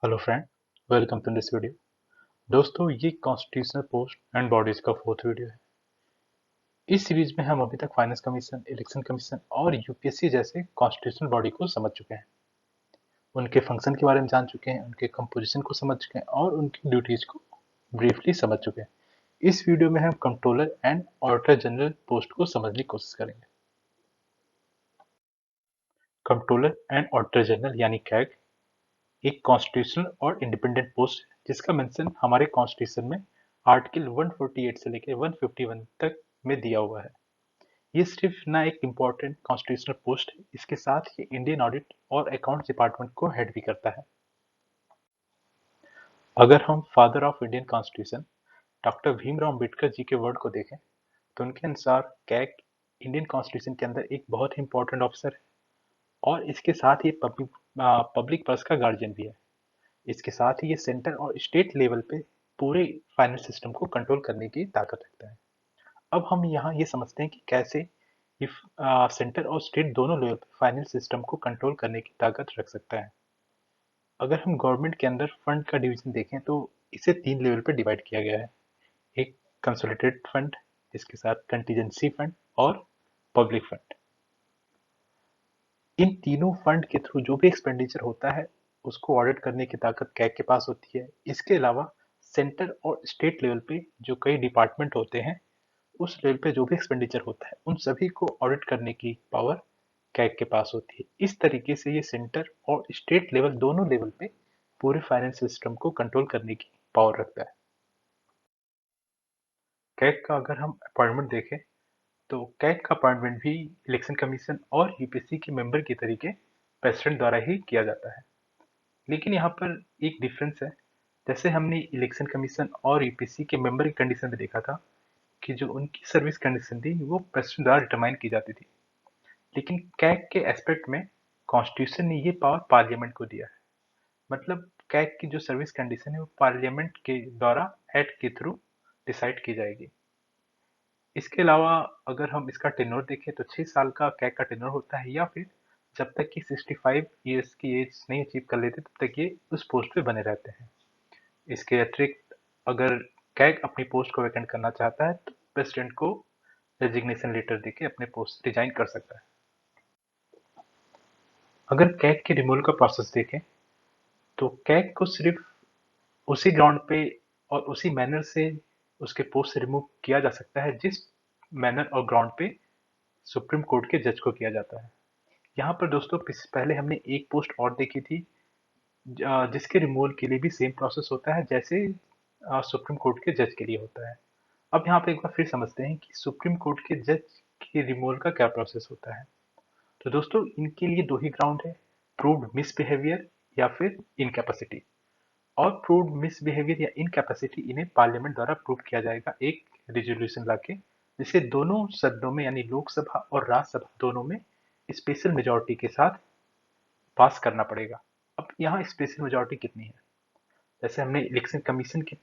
Hello friend, welcome to this video. दोस्तों, ये constitutional post and bodies का fourth video है। इस सीरीज में हम अभी तक फाइनेंस कमीशन, इलेक्शन कमीशन और यूपीएससी जैसे कॉन्स्टिट्यूशनल बॉडी को समझ चुके हैं। उनके फंक्शन के बारे में जान चुके हैं, उनके कंपोजिशन को समझ चुके हैं और उनकी ड्यूटीज को ब्रीफली समझ चुके हैं। इस वीडियो में हम controller and auditor general post को समझने की कोशिश करेंगे। कंट्रोलर एंड ऑडिटर जनरल यानी कैग एक कॉन्स्टिट्यूशनल और इंडिपेंडेंट पोस्ट है जिसका मेंशन हमारे कॉन्स्टिट्यूशन में आर्टिकल 148 से लेकर 151 तक में दिया हुआ है। ये सिर्फ ना एक इम्पोर्टेंट कॉन्स्टिट्यूशनल पोस्ट है, इसके साथ ये इंडियन ऑडिट और अकाउंट्स डिपार्टमेंट को हेड भी करता है। अगर हम father of Indian constitution doctor Bhimrao Ambedkar ji के वर्ड को देखें तो उनके अनुसार कैग इंडियन कॉन्स्टिट्यूशन के अंदर एक बहुत ही इंपॉर्टेंट ऑफिसर है और इसके साथ ही पब्लिक पर्स का गार्जियन भी है। इसके साथ ही ये सेंटर और स्टेट लेवल पे पूरे फाइनेंस सिस्टम को कंट्रोल करने की ताकत रखता है। अब हम यहाँ ये समझते हैं कि कैसे ये सेंटर और स्टेट दोनों लेवल पे फाइनेंस सिस्टम को कंट्रोल करने की ताकत रख सकता है। अगर हम गवर्नमेंट के अंदर फंड का डिवीजन देखें तो इसे 3 लेवल पे डिवाइड किया गया है। एक कंसोलिडेटेड फंड, इसके साथ कंटीजेंसी फंड और पब्लिक फंड। इन तीनों फंड के थ्रू जो भी एक्सपेंडिचर होता है उसको ऑडिट करने की ताकत कैग के पास होती है। इसके अलावा सेंटर और स्टेट लेवल पे जो कई डिपार्टमेंट होते हैं उस लेवल पे जो भी एक्सपेंडिचर होता है उन सभी को ऑडिट करने की पावर कैग के पास होती है। इस तरीके से ये सेंटर और स्टेट लेवल दोनों लेवल पे पूरे फाइनेंस सिस्टम को कंट्रोल करने की पावर रखता है। कैग का अगर हम अपॉइंटमेंट देखें तो कैग का अपॉइंटमेंट भी इलेक्शन कमीशन और यूपीएससी के मेंबर के तरीके प्रेसिडेंट द्वारा ही किया जाता है। लेकिन यहाँ पर एक डिफरेंस है। जैसे हमने इलेक्शन कमीशन और यूपीएससी के मेंबर की कंडीशन में देखा था कि जो उनकी सर्विस कंडीशन थी वो प्रेसिडेंट द्वारा डिटरमाइन की जाती थी। लेकिन कैग के एस्पेक्ट में कॉन्स्टिट्यूशन ने ये पावर पार्लियामेंट को दिया है। मतलब कैग की जो सर्विस कंडीशन है वो पार्लियामेंट के द्वारा एक्ट के थ्रू डिसाइड की जाएगी। इसके अलावा अगर हम इसका टेन्योर देखें तो 6 साल का कैग का टेन्योर होता है या फिर जब तक कि 65 ईयर्स की एज नहीं अचीव कर लेते तब तक ये उस पोस्ट पे बने रहते हैं। इसके अतिरिक्त अगर कैग अपनी पोस्ट को वैकेंट करना चाहता है तो प्रेसिडेंट को रेजिग्नेशन लेटर देके अपने पोस्ट से रिजाइन कर सकता है। अगर कैग के रिमूवल का प्रोसेस देखें तो कैग को सिर्फ उसी ग्राउंड पे और उसी मैनर से उसके पोस्ट से रिमूव किया जा सकता है जिस मैनर और ग्राउंड पे सुप्रीम कोर्ट के जज को किया जाता है। यहाँ पर दोस्तों पहले हमने एक पोस्ट और देखी थी जिसके रिमूवल के लिए भी सेम प्रोसेस होता है जैसे सुप्रीम कोर्ट के जज के लिए होता है। अब यहाँ पे एक बार फिर समझते हैं कि सुप्रीम कोर्ट के जज के रिमूवल का क्या प्रोसेस होता है। तो दोस्तों इनके लिए दो ही ग्राउंड है, प्रूव्ड मिसबिहेवियर या फिर इनकैपेसिटी। और प्रूव्ड मिसबिहेवियर या इनकैपेसिटी इन्हें पार्लियामेंट द्वारा प्रूव किया जाएगा एक रिजोल्यूशन लाके, जिसे दोनों सदनों में यानी लोकसभा और राज्यसभा दोनों में स्पेशल मेजोरिटी के साथ पास करना पड़ेगा। अब यहाँ स्पेशल मेजोरिटी कितनी है? जैसे हमने इलेक्शन कमीशन के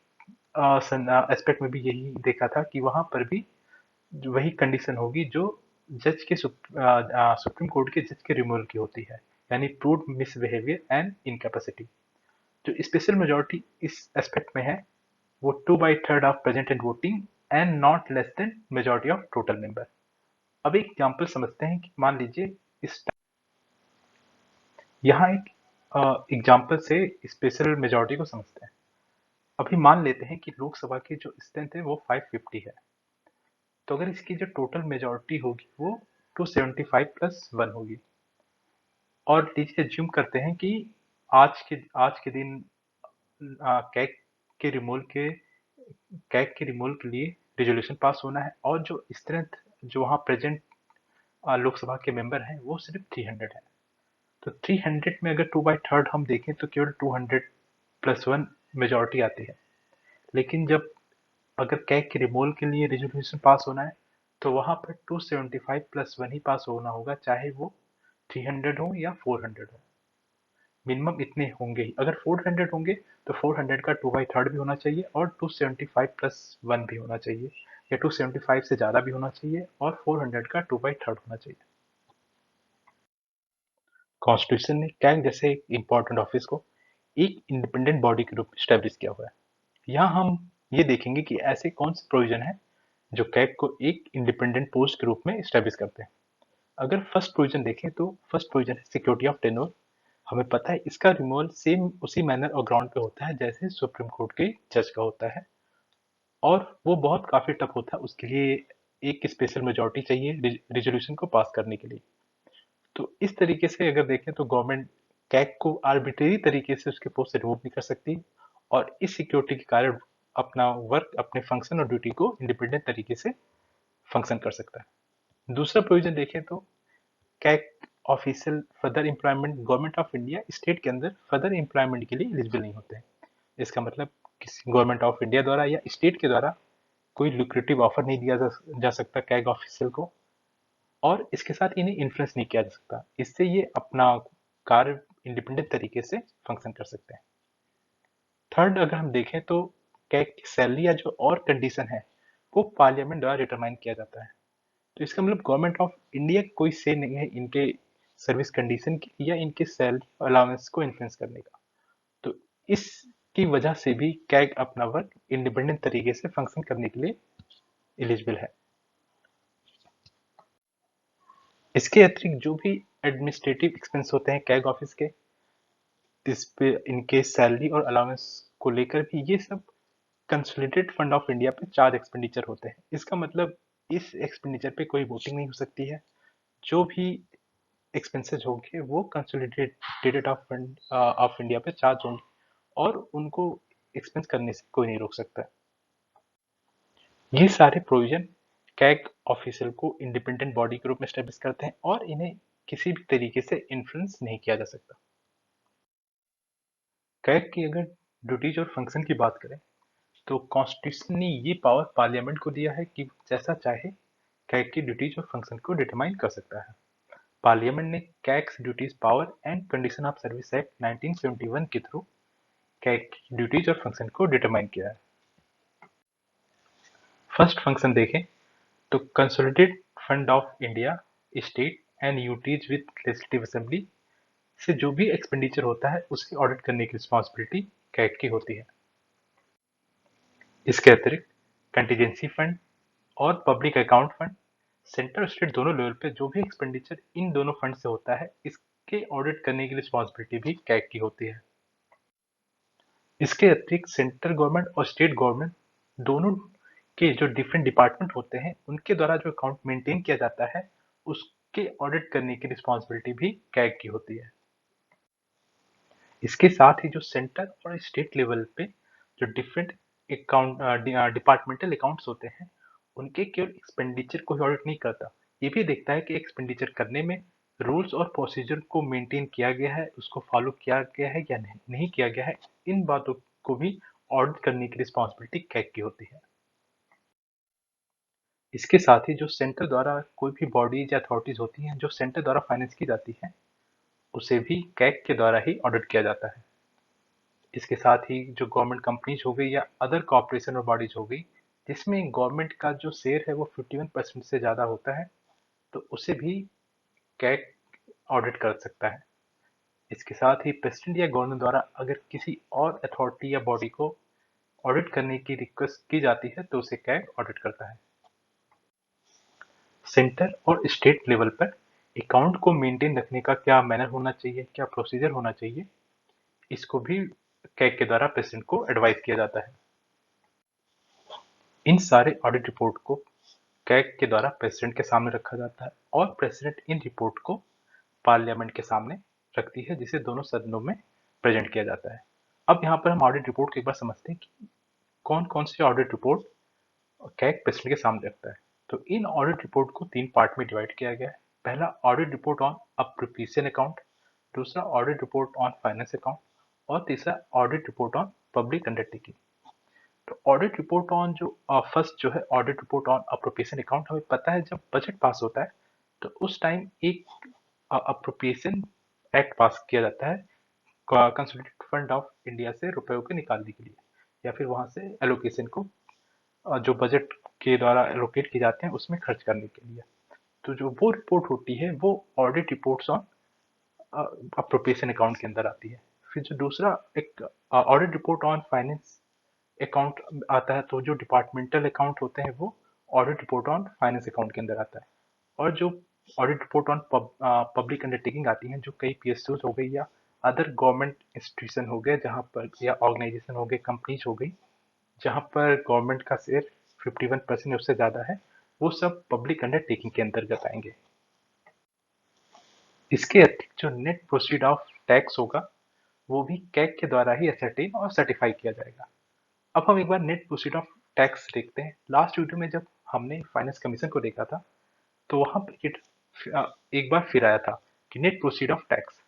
एस्पेक्ट में भी यही देखा था कि वहां पर भी वही कंडीशन होगी जो जज के सुप्रीम कोर्ट के जज के रिमूवल की होती है, यानी प्रूव्ड मिसबिहेवियर एंड इनकैपेसिटी। जो स्पेशल मेजोरिटी इस एस्पेक्ट में है वो 2/3 of present and voting and not less than majority of total member. अब एक एग्जांपल समझते हैं कि मान लीजिए इस यहाँ एक एग्जांपल से स्पेशल मेजोरिटी को समझते हैं। अभी मान लेते हैं कि लोकसभा की जो स्ट्रेंथ है वो 550 है। तो अगर इसकी जो टोटल मेजोरिटी होगी वो 275 प्लस 1 होगी। और लीजिए एज्यूम करते हैं कि आज के दिन कैग के रिमूवल के कैग के रिमूवल के लिए रिजोल्यूशन पास होना है और जो स्ट्रेंथ जो वहाँ प्रेजेंट लोकसभा के मेंबर हैं वो सिर्फ 300 है। तो 300 में अगर 2/3 हम देखें तो केवल 200 प्लस 1 मेजोरिटी आती है। लेकिन जब अगर कैग के रिमूवल के लिए रिजोल्यूशन पास होना है तो वहां पर 275 प्लस 1 ही पास होना होगा, चाहे वो 300 हो या 400 हो। मिनिमम इतने होंगे ही। अगर 400 होंगे तो 400 का 2/3 भी होना चाहिए और 275 प्लस 1 भी होना चाहिए, या 275 से ज़्यादा भी होना चाहिए और 400 का 2/3 होना चाहिए। कॉन्स्टिट्यूशन ने कैग जैसे एक इम्पोर्टेंट ऑफिस को एक इंडिपेंडेंट बॉडी के रूप में स्टैब्लिश किया हुआ है। यहाँ हम ये देखेंगे कि ऐसे कौन से प्रोविजन है जो कैग को एक इंडिपेंडेंट पोस्ट के रूप में स्टैब्लिश करते हैं। अगर फर्स्ट प्रोविजन देखें तो फर्स्ट प्रोविजन है सिक्योरिटी ऑफ टेन्योर। हमें पता है इसका रिमूवल सेम उसी मैनर और ग्राउंड पे होता है जैसे सुप्रीम कोर्ट के जज का होता है, और वो बहुत काफी टफ होता है। उसके लिए एक स्पेशल मेजोरिटी चाहिए रिजोल्यूशन को पास करने के लिए। तो इस तरीके से अगर देखें तो गवर्नमेंट कैग को आर्बिट्रेरी तरीके से उसके पोस्ट से रिमूव नहीं कर सकती, और इस सिक्योरिटी के कारण अपना वर्क, अपने फंक्शन और ड्यूटी को इंडिपेंडेंट तरीके से फंक्शन कर सकता है। दूसरा प्रोविजन देखें तो CAG official further employment government of India state के अंदर फर्दर एम्प्लॉयमेंट के लिए एलिजिबल नहीं होते हैं। इसका मतलब किसी गवर्नमेंट ऑफ इंडिया द्वारा या स्टेट के द्वारा कोई लुक्रेटिव ऑफर नहीं दिया जा सकता कैग ऑफिशियल को, और इसके साथ इन्हें इन्फ्लुएंस नहीं किया जा सकता। इससे ये अपना कार्य इंडिपेंडेंट तरीके से फंक्शन कर सकते हैं। थर्ड अगर हम देखें तो कैग की सैलरी या जो और कंडीशन है वो पार्लियामेंट द्वारा डिटरमाइन किया जाता है। तो इसका मतलब गवर्नमेंट ऑफ इंडिया कोई से नहीं है इनके सर्विस कंडीशन की या इनके सैलरी अलाउंस को इन्फ्लुएंस करने का। तो इसकी वजह से भी कैग अपना वर्क इंडिपेंडेंट तरीके से फंक्शन करने के लिए एलिजिबल है। इसके अतिरिक्त जो भी एडमिनिस्ट्रेटिव एक्सपेंस होते हैं कैग ऑफिस के, इस पे इनके सैलरी और अलाउंस को लेकर भी ये सब कंसोलिडेटेड फंड ऑफ इंडिया पे चार्ज एक्सपेंडिचर होते हैं। इसका मतलब इस एक्सपेंडिचर पे कोई वोटिंग नहीं हो सकती है। जो भी एक्सपेंसेस होंगे वो consolidated of fund of India पे चार्ज होंगे, और उनको एक्सपेंस करने से कोई नहीं रोक सकता। ये सारे प्रोविजन कैग ऑफिशियल को इंडिपेंडेंट बॉडी के रूप में स्टैब्लिश करते हैं, और इन्हें किसी भी तरीके से इन्फ्लुएंस नहीं किया जा सकता। कैग की अगर ड्यूटीज और फंक्शन की बात करें तो कॉन्स्टिट्यूशन ने ये पावर पार्लियामेंट को दिया है कि जैसा चाहे कैग की ड्यूटीज और फंक्शन को डिटरमाइन कर सकता है। पार्लियामेंट ने CAG's duties power and condition of service act 1971 के थ्रू कैग की ड्यूटीज और फंक्शन को डिटरमाइन किया है। फर्स्ट फंक्शन देखें तो consolidated fund of India state and UTs with legislative assembly से जो भी एक्सपेंडिचर होता है उसे ऑडिट करने की रिस्पॉन्सिबिलिटी कैग की होती है। इसके अतिरिक्त कंटीजेंसी फंड और पब्लिक अकाउंट फंड, सेंटर और स्टेट दोनों लेवल पे जो भी एक्सपेंडिचर इन दोनों फंड से होता है इसके ऑडिट करने की रिस्पॉन्सिबिलिटी भी कैग की होती है। इसके अतिरिक्त सेंट्रल गवर्नमेंट और स्टेट गवर्नमेंट दोनों के जो डिफरेंट डिपार्टमेंट होते हैं उनके द्वारा जो अकाउंट मेंटेन किया जाता है उसके ऑडिट करने की रिस्पॉन्सिबिलिटी भी कैग की होती है। इसके साथ ही जो सेंटर और स्टेट लेवल पे जो डिफरेंट अकाउंट डिपार्टमेंटल अकाउंट्स होते हैं उनके केवल एक्सपेंडिचर को ही ऑडिट नहीं करता, ये भी देखता है कि एक्सपेंडिचर करने में रूल्स और प्रोसीजर को मेंटेन किया गया है, उसको फॉलो किया गया है या नहीं किया गया है, इन बातों को भी ऑडिट करने की रिस्पॉन्सिबिलिटी कैग की होती है। इसके साथ ही जो सेंटर द्वारा कोई भी बॉडीज या अथॉरिटीज होती हैं जो सेंटर द्वारा फाइनेंस की जाती है उसे भी कैग के द्वारा ही ऑडिट किया जाता है। इसके साथ ही जो गवर्नमेंट कंपनीज हो गई या अदर कॉर्पोरेशन और बॉडीज हो गई जिसमें गवर्नमेंट का जो शेयर है वो 51% से ज़्यादा होता है तो उसे भी कैग ऑडिट कर सकता है। इसके साथ ही प्रेसिडेंट या गवर्नर द्वारा अगर किसी और अथॉरिटी या बॉडी को ऑडिट करने की रिक्वेस्ट की जाती है तो उसे कैग ऑडिट करता है। सेंटर और स्टेट लेवल पर अकाउंट को मेंटेन रखने का क्या मैनर होना चाहिए, क्या प्रोसीजर होना चाहिए, इसको भी कैग के द्वारा प्रेसिडेंट को एडवाइस किया जाता है। इन सारे ऑडिट रिपोर्ट को कैग के द्वारा प्रेसिडेंट के सामने रखा जाता है, और प्रेसिडेंट इन रिपोर्ट को पार्लियामेंट के सामने रखती है जिसे दोनों सदनों में प्रेजेंट किया जाता है। अब यहाँ पर हम ऑडिट रिपोर्ट को एक बार समझते हैं कि कौन कौन C audit report CAG president के सामने रखता है। तो इन ऑडिट रिपोर्ट को 3 पार्ट में डिवाइड किया गया है। पहला audit report on appropriation account, दूसरा audit report on finance account, और तीसरा audit report on public undertaking. तो ऑडिट रिपोर्ट ऑन जो फर्स्ट जो है audit report on appropriation account, हमें पता है जब बजट पास होता है तो उस टाइम एक अप्रोप्रिएशन एक्ट पास किया जाता है कंसोलिडेटेड फंड ऑफ इंडिया से रुपयों को निकालने के लिए, या फिर वहां से एलोकेशन को जो बजट के द्वारा एलोकेट किए जाते हैं उसमें खर्च करने के लिए। तो जो वो रिपोर्ट होती है वो audit reports on appropriation account के अंदर आती है। फिर जो दूसरा एक audit report on finance account आता है, तो जो डिपार्टमेंटल अकाउंट होते हैं वो audit report on finance account के अंदर आता है। और जो audit report on public undertaking आती हैं, जो कई पीएसयूज हो गई या अदर गवर्नमेंट इंस्टीट्यूशन हो गए जहाँ पर, या ऑर्गेनाइजेशन हो गए, कंपनीज हो गई जहाँ पर गवर्नमेंट का शेयर 51% उससे ज़्यादा है, वो सब पब्लिक अंडरटेकिंग के अंतर्गत आएंगे। इसके अतिरिक्त जो नेट प्रोसीड ऑफ टैक्स होगा वो भी कैग के द्वारा ही असरटेन और सर्टिफाई किया जाएगा। अब हम एक बार नेट प्रोसीड ऑफ टैक्स देखते हैं। लास्ट वीडियो में जब हमने फाइनेंस कमीशन को देखा था, तो वहां पर एक बार फिर आया था कि नेट प्रोसीड ऑफ टैक्स,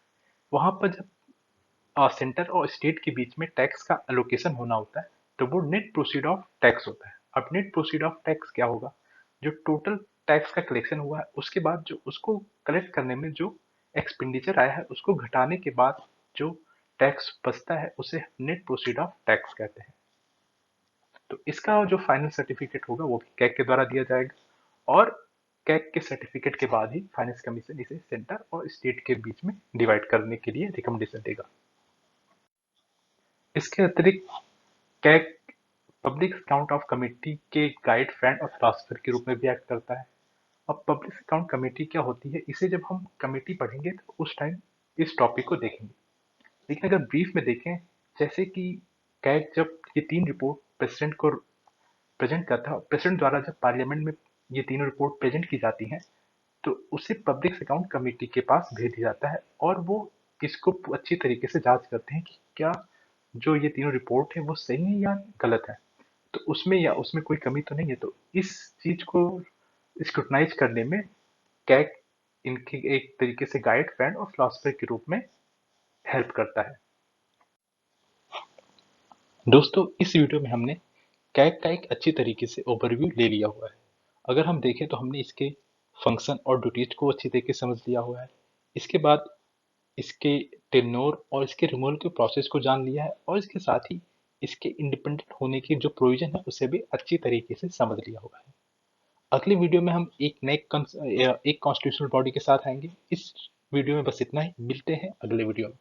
वहां पर जब सेंटर और स्टेट के बीच में टैक्स का एलोकेशन होना होता है, तो वो नेट प्रोसीड ऑफ टैक्स होता है। अब नेट प्रोसीड ऑफ टैक्स क्या होगा? जो टोटल टैक्स का कलेक्शन हुआ है, उसके बाद जो उसको कलेक्ट करने में जो एक्सपेंडिचर आया है, उसको घटाने के बाद जो टैक्स बचता है, उसे नेट प्रोसीड ऑफ टैक्स कहते हैं। तो इसका जो फाइनल सर्टिफिकेट होगा वो भी कैग के द्वारा दिया जाएगा, और कैग के सर्टिफिकेट के बाद ही फाइनेंस कमीशन इसे सेंटर और स्टेट के बीच में डिवाइड करने के लिए रिकमेंडेशन देगा। इसके अतिरिक्त CAG public account of committee के गाइड, फ्रेंड और फिलोसफर के रूप में भी एक्ट करता है। अब पब्लिक अकाउंट कमेटी क्या होती है, इसे जब हम कमेटी पढ़ेंगे तो उस टाइम इस टॉपिक को देखेंगे। लेकिन अगर ब्रीफ में देखें, जैसे कि कैग जब ये 3 रिपोर्ट प्रेसिडेंट को प्रेजेंट करता है, प्रेसिडेंट द्वारा जब पार्लियामेंट में ये तीनों रिपोर्ट प्रेजेंट की जाती हैं, तो उसे पब्लिक अकाउंट कमेटी के पास भेज दिया जाता है, और वो इसको अच्छी तरीके से जांच करते हैं कि क्या जो ये तीनों रिपोर्ट है वो सही है या गलत है, तो उसमें या उसमें कोई कमी तो नहीं है। तो इस चीज को स्क्रूटनाइज करने में कैग इनकी एक तरीके से गाइड, फ्रेंड और फिलोसफर के रूप में हेल्प करता है। दोस्तों, इस वीडियो में हमने कैग का एक अच्छी तरीके से ओवरव्यू ले लिया हुआ है। अगर हम देखें तो हमने इसके फंक्शन और ड्यूटीज को अच्छी तरीके से समझ लिया हुआ है। इसके बाद इसके टेन्योर और इसके रिमूवल के प्रोसेस को जान लिया है, और इसके साथ ही इसके इंडिपेंडेंट होने की जो प्रोविजन है उसे भी अच्छी तरीके से समझ लिया हुआ है। अगली वीडियो में हम एक नए एक कॉन्स्टिट्यूशनल बॉडी के साथ आएंगे। इस वीडियो में बस इतना ही, मिलते हैं अगले वीडियो में।